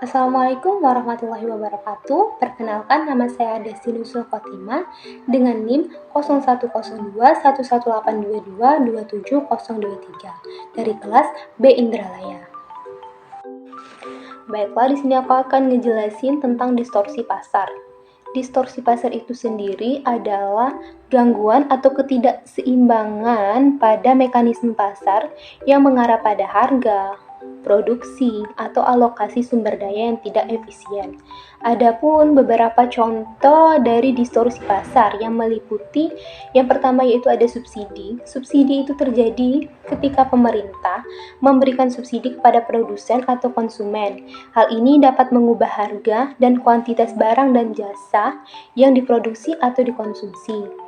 Assalamualaikum warahmatullahi wabarakatuh. Perkenalkan, nama saya Desti Nurul Khotimah dengan NIM 01021188222723 dari kelas B Indralaya. Baiklah, di sini aku akan ngejelasin tentang distorsi pasar. Distorsi pasar itu sendiri adalah gangguan atau ketidakseimbangan pada mekanisme pasar yang mengarah pada harga, produksi, atau alokasi sumber daya yang tidak efisien. Adapun beberapa contoh dari distorsi pasar yang meliputi yang pertama yaitu ada subsidi. Subsidi itu terjadi ketika pemerintah memberikan subsidi kepada produsen atau konsumen. Hal ini dapat mengubah harga dan kuantitas barang dan jasa yang diproduksi atau dikonsumsi.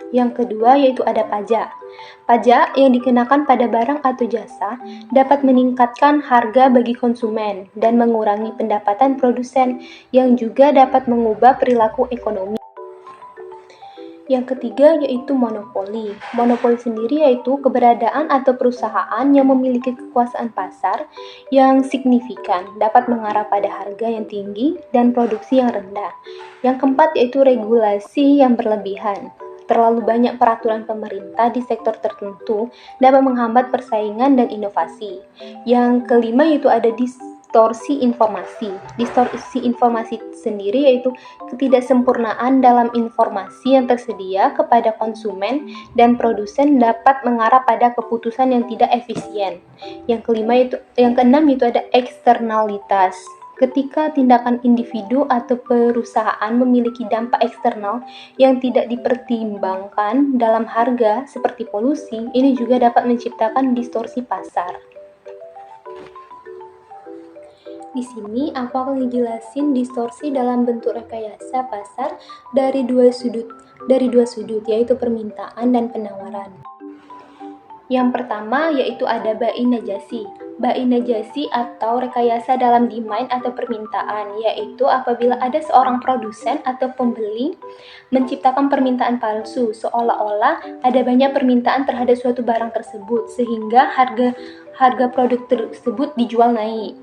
Yang kedua yaitu ada pajak. Pajak yang dikenakan pada barang atau jasa dapat meningkatkan harga bagi konsumen dan mengurangi pendapatan produsen yang juga dapat mengubah perilaku ekonomi. Yang ketiga yaitu monopoli. Monopoli sendiri yaitu keberadaan atau perusahaan yang memiliki kekuasaan pasar yang signifikan, dapat mengarah pada harga yang tinggi dan produksi yang rendah. Yang keempat yaitu regulasi yang berlebihan. Terlalu banyak peraturan pemerintah di sektor tertentu dapat menghambat persaingan dan inovasi. Yang kelima yaitu ada distorsi informasi. Distorsi informasi sendiri yaitu ketidaksempurnaan dalam informasi yang tersedia kepada konsumen dan produsen dapat mengarah pada keputusan yang tidak efisien. Yang keenam yaitu ada eksternalitas. Ketika tindakan individu atau perusahaan memiliki dampak eksternal yang tidak dipertimbangkan dalam harga seperti polusi, ini juga dapat menciptakan distorsi pasar. Di sini aku akan ngejelasin distorsi dalam bentuk rekayasa pasar dari dua sudut yaitu permintaan dan penawaran. Yang pertama yaitu ada bai najasi. Bai najasi atau rekayasa dalam demand atau permintaan, yaitu apabila ada seorang produsen atau pembeli menciptakan permintaan palsu seolah-olah ada banyak permintaan terhadap suatu barang tersebut sehingga harga produk tersebut dijual naik.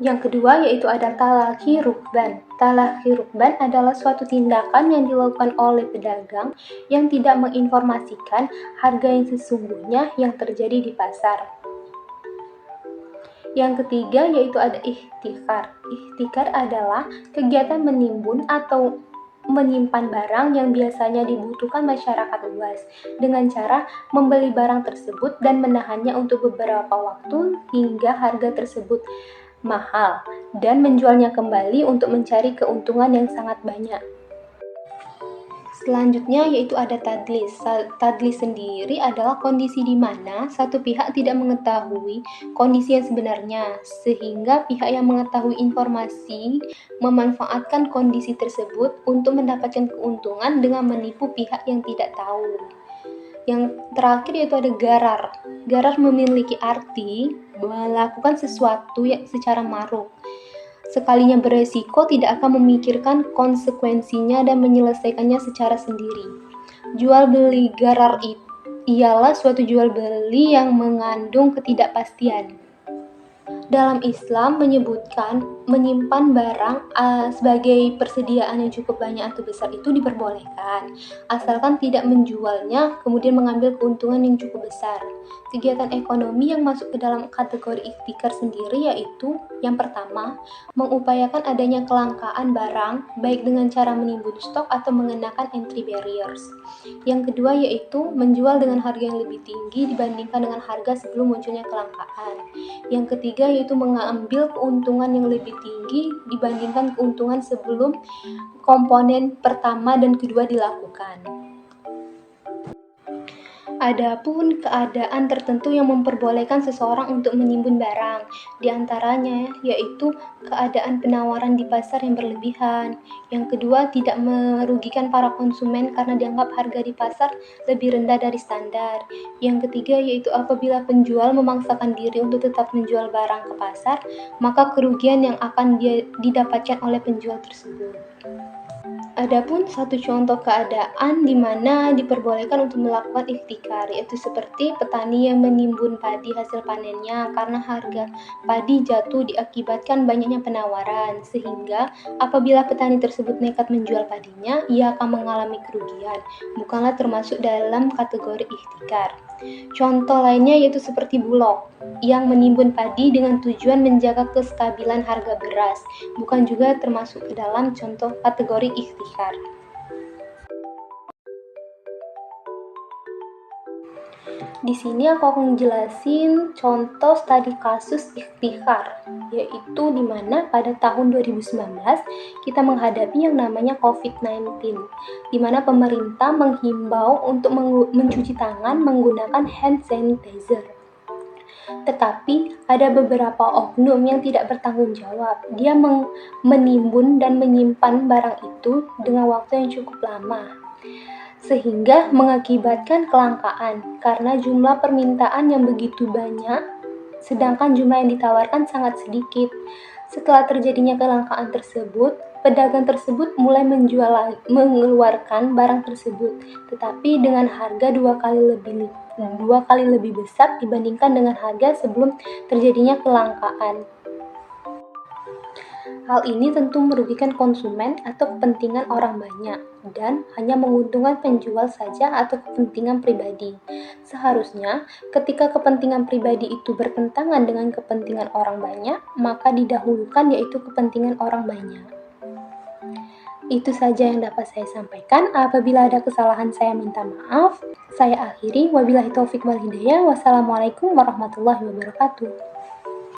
Yang kedua yaitu ada talaqi rukban. Talaqi rukban adalah suatu tindakan yang dilakukan oleh pedagang yang tidak menginformasikan harga yang sesungguhnya yang terjadi di pasar. Yang ketiga yaitu ada ihtikar. Ihtikar adalah kegiatan menimbun atau menyimpan barang yang biasanya dibutuhkan masyarakat luas dengan cara membeli barang tersebut dan menahannya untuk beberapa waktu hingga harga tersebut mahal dan menjualnya kembali untuk mencari keuntungan yang sangat banyak. Selanjutnya yaitu ada tadlis. Tadlis sendiri adalah kondisi di mana satu pihak tidak mengetahui kondisi yang sebenarnya sehingga pihak yang mengetahui informasi memanfaatkan kondisi tersebut untuk mendapatkan keuntungan dengan menipu pihak yang tidak tahu. Yang terakhir yaitu ada garar. Garar memiliki arti melakukan sesuatu yang secara maruk. Sekalinya beresiko tidak akan memikirkan konsekuensinya dan menyelesaikannya secara sendiri. Jual beli garar ialah suatu jual beli yang mengandung ketidakpastian. Dalam Islam menyebutkan menyimpan barang sebagai persediaan yang cukup banyak atau besar itu diperbolehkan, asalkan tidak menjualnya kemudian mengambil keuntungan yang cukup besar. Kegiatan ekonomi yang masuk ke dalam kategori ihtikar sendiri yaitu yang pertama, mengupayakan adanya kelangkaan barang baik dengan cara menimbun stok atau mengenakan entry barriers. Yang kedua yaitu menjual dengan harga yang lebih tinggi dibandingkan dengan harga sebelum munculnya kelangkaan. Yang ketiga yaitu mengambil keuntungan yang lebih tinggi dibandingkan keuntungan sebelum komponen pertama dan kedua dilakukan. Adapun keadaan tertentu yang memperbolehkan seseorang untuk menimbun barang, di antaranya yaitu keadaan penawaran di pasar yang berlebihan. Yang kedua, tidak merugikan para konsumen karena dianggap harga di pasar lebih rendah dari standar. Yang ketiga yaitu apabila penjual memaksakan diri untuk tetap menjual barang ke pasar, maka kerugian yang akan didapatkan oleh penjual tersebut. Adapun satu contoh keadaan di mana diperbolehkan untuk melakukan ihtikar, yaitu seperti petani yang menimbun padi hasil panennya karena harga padi jatuh diakibatkan banyaknya penawaran, sehingga apabila petani tersebut nekat menjual padinya, ia akan mengalami kerugian, bukanlah termasuk dalam kategori ihtikar. Contoh lainnya yaitu seperti Bulog yang menimbun padi dengan tujuan menjaga kestabilan harga beras, bukan juga termasuk ke dalam contoh kategori ihtikar. Di sini aku akan jelasin contoh studi kasus ihtikar, yaitu di mana pada tahun 2019 kita menghadapi yang namanya COVID-19, di mana pemerintah menghimbau untuk mencuci tangan menggunakan hand sanitizer. Tetapi ada beberapa oknum yang tidak bertanggung jawab. Dia menimbun dan menyimpan barang itu dengan waktu yang cukup lama, sehingga mengakibatkan kelangkaan karena jumlah permintaan yang begitu banyak, sedangkan jumlah yang ditawarkan sangat sedikit. Setelah terjadinya kelangkaan tersebut, pedagang tersebut mulai mengeluarkan barang tersebut, tetapi dengan harga dua kali lebih besar dibandingkan dengan harga sebelum terjadinya kelangkaan. Hal ini tentu merugikan konsumen atau kepentingan orang banyak dan hanya menguntungkan penjual saja atau kepentingan pribadi. Seharusnya, ketika kepentingan pribadi itu bertentangan dengan kepentingan orang banyak, maka didahulukan yaitu kepentingan orang banyak. Itu saja yang dapat saya sampaikan. Apabila ada kesalahan saya minta maaf. Saya akhiri. Wabillahi taufik wal hidayah. Wassalamualaikum warahmatullahi wabarakatuh.